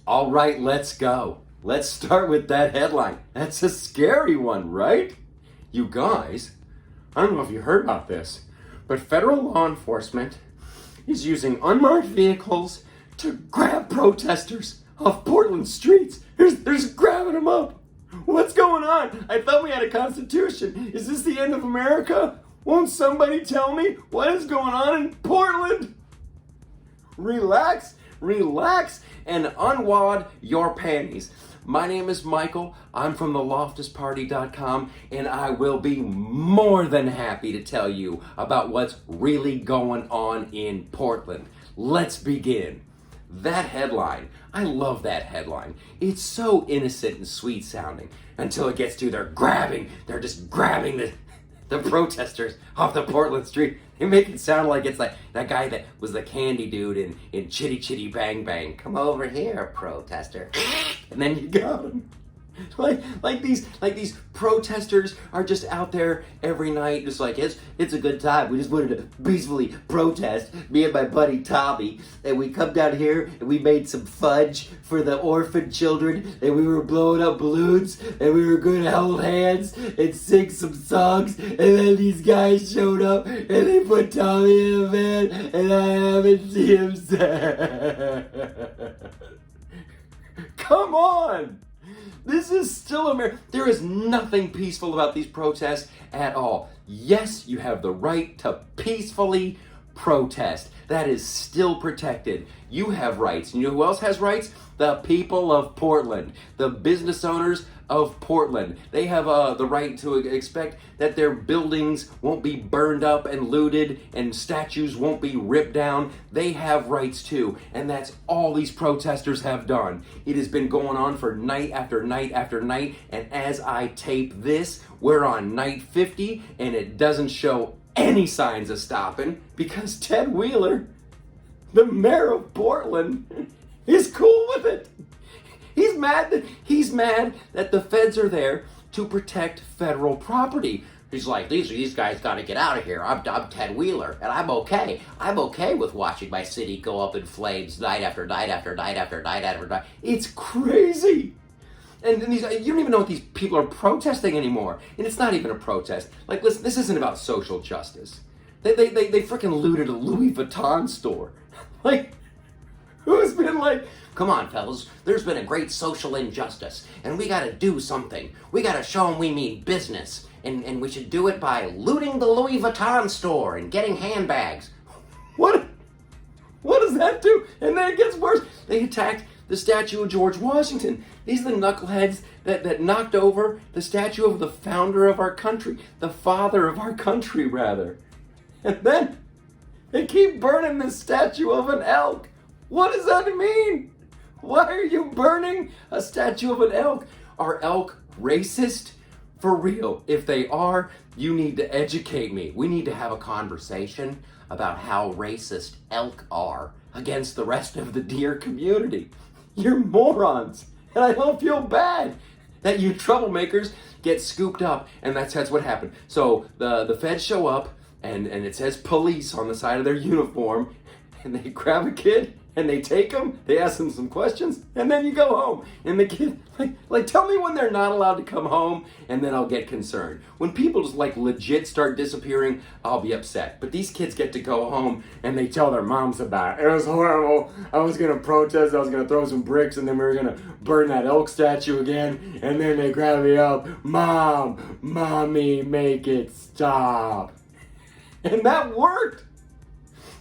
All right, let's go. Let's start with that headline. That's a scary one, right? You guys, I don't know if you heard about this, but federal law enforcement is using unmarked vehicles to grab protesters off Portland streets. They're just grabbing them up. What's going on? I thought we had a constitution. Is this the end of America? Won't somebody tell me what is going on in Portland? Relax, and unwad your panties. My name is Michael. I'm from the LoftusParty.com, and I will be more than happy to tell you about what's really going on in Portland. Let's begin. That headline, I love that headline. It's so innocent and sweet sounding until it gets to they're just grabbing the protesters off the Portland street. They make it sound like it's like that guy that was the candy dude in Chitty Chitty Bang Bang. Come over here, protester. And then you got him. Like these protesters are just out there every night, just like it's a good time. We just wanted to peacefully protest, me and my buddy Tommy, and we come down here and we made some fudge for the orphan children, and we were blowing up balloons, and we were going to hold hands and sing some songs, and then these guys showed up and they put Tommy in a van, and I haven't seen him since. Come on! This is still America. There is nothing peaceful about these protests at all. Yes, you have the right to peacefully protest. That is still protected. You have rights. You know who else has rights? The people of Portland. The business owners of Portland. They have the right to expect that their buildings won't be burned up and looted and statues won't be ripped down. They have rights too. And that's all these protesters have done. It has been going on for night after night after night. And as I tape this, we're on night 50 and it doesn't show any signs of stopping because Ted Wheeler, the mayor of Portland, is cool with it. He's mad that the feds are there to protect federal property. He's like, these guys got to get out of here. I'm Ted Wheeler, and I'm okay. I'm okay with watching my city go up in flames night after night after night after night after night. It's crazy. And you don't even know what these people are protesting anymore. And it's not even a protest. Like, listen, this isn't about social justice. They freaking looted a Louis Vuitton store. Like, who's been like, come on, fellas, there's been a great social injustice, and we gotta do something. We gotta show them we mean business, and we should do it by looting the Louis Vuitton store and getting handbags. What does that do? And then it gets worse. They attacked the statue of George Washington. These are the knuckleheads that knocked over the statue of the founder of our country, the father of our country, rather. And then they keep burning the statue of an elk. What does that mean? Why are you burning a statue of an elk? Are elk racist? For real, if they are, you need to educate me. We need to have a conversation about how racist elk are against the rest of the deer community. You're morons, and I don't feel bad that you troublemakers get scooped up, and that's what happened. So the feds show up, and it says police on the side of their uniform, and they grab a kid, and they take him, they ask him some questions, and then you go home. And the kid, like tell me when they're not allowed to come home, and then I'll get concerned. When people just legit start disappearing, I'll be upset. But these kids get to go home, and they tell their moms about it. It was horrible. I was gonna protest, I was gonna throw some bricks, and then we were gonna burn that elk statue again, and then they grab me up. Mommy, make it stop. And that worked.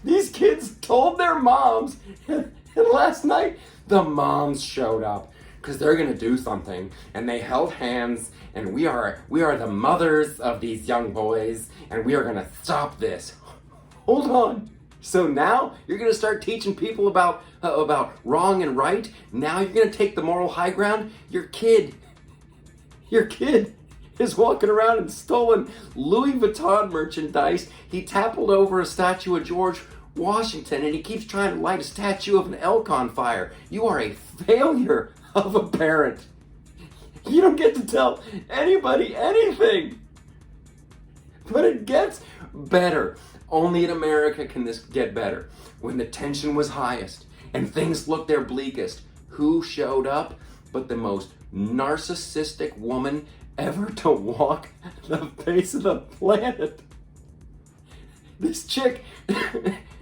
These kids told their moms, and last night the moms showed up because they're gonna do something, and they held hands, and we are the mothers of these young boys, and we are gonna stop this. Hold on. So now you're gonna start teaching people about wrong and right. Now you're gonna take the moral high ground. Your kid is walking around and stolen Louis Vuitton merchandise. He toppled over a statue of George Washington, and he keeps trying to light a statue of an elk on fire. You are a failure of a parent. You don't get to tell anybody anything. But it gets better. Only in America can this get better. When the tension was highest and things looked their bleakest, who showed up but the most narcissistic woman ever to walk the face of the planet. This chick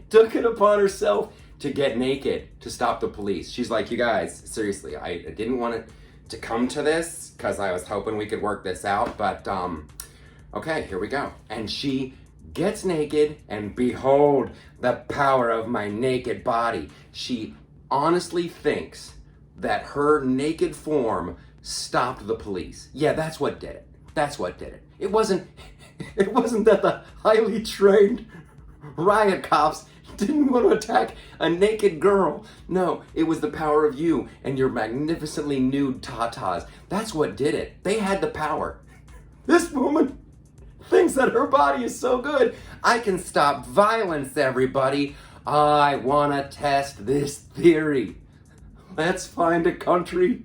took it upon herself to get naked to stop the police. She's like, you guys, seriously, I didn't want it to come to this because I was hoping we could work this out, but okay, here we go. And she gets naked, and behold the power of my naked body. She honestly thinks that her naked form stopped the police. Yeah, that's what did it. That's what did it. It wasn't that the highly trained riot cops didn't want to attack a naked girl. No, it was the power of you and your magnificently nude tatas. That's what did it. They had the power. This woman thinks that her body is so good. I can stop violence, everybody. I want to test this theory. Let's find a country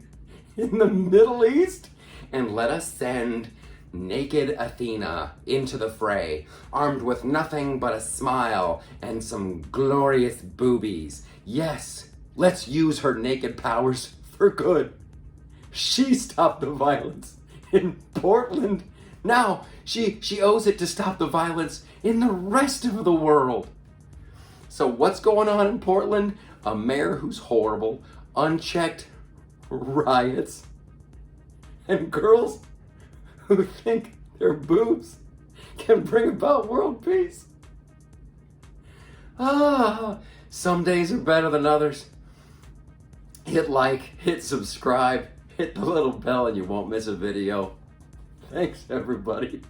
in the Middle East and let us send naked Athena into the fray, armed with nothing but a smile and some glorious boobies. Yes, let's use her naked powers for good. She stopped the violence in Portland. Now she owes it to stop the violence in the rest of the world. So what's going on in Portland? A mayor who's horrible, unchecked riots, and girls who think their boobs can bring about world peace. Some days are better than others. Hit like, hit subscribe, hit the little bell, and you won't miss a video. Thanks, everybody.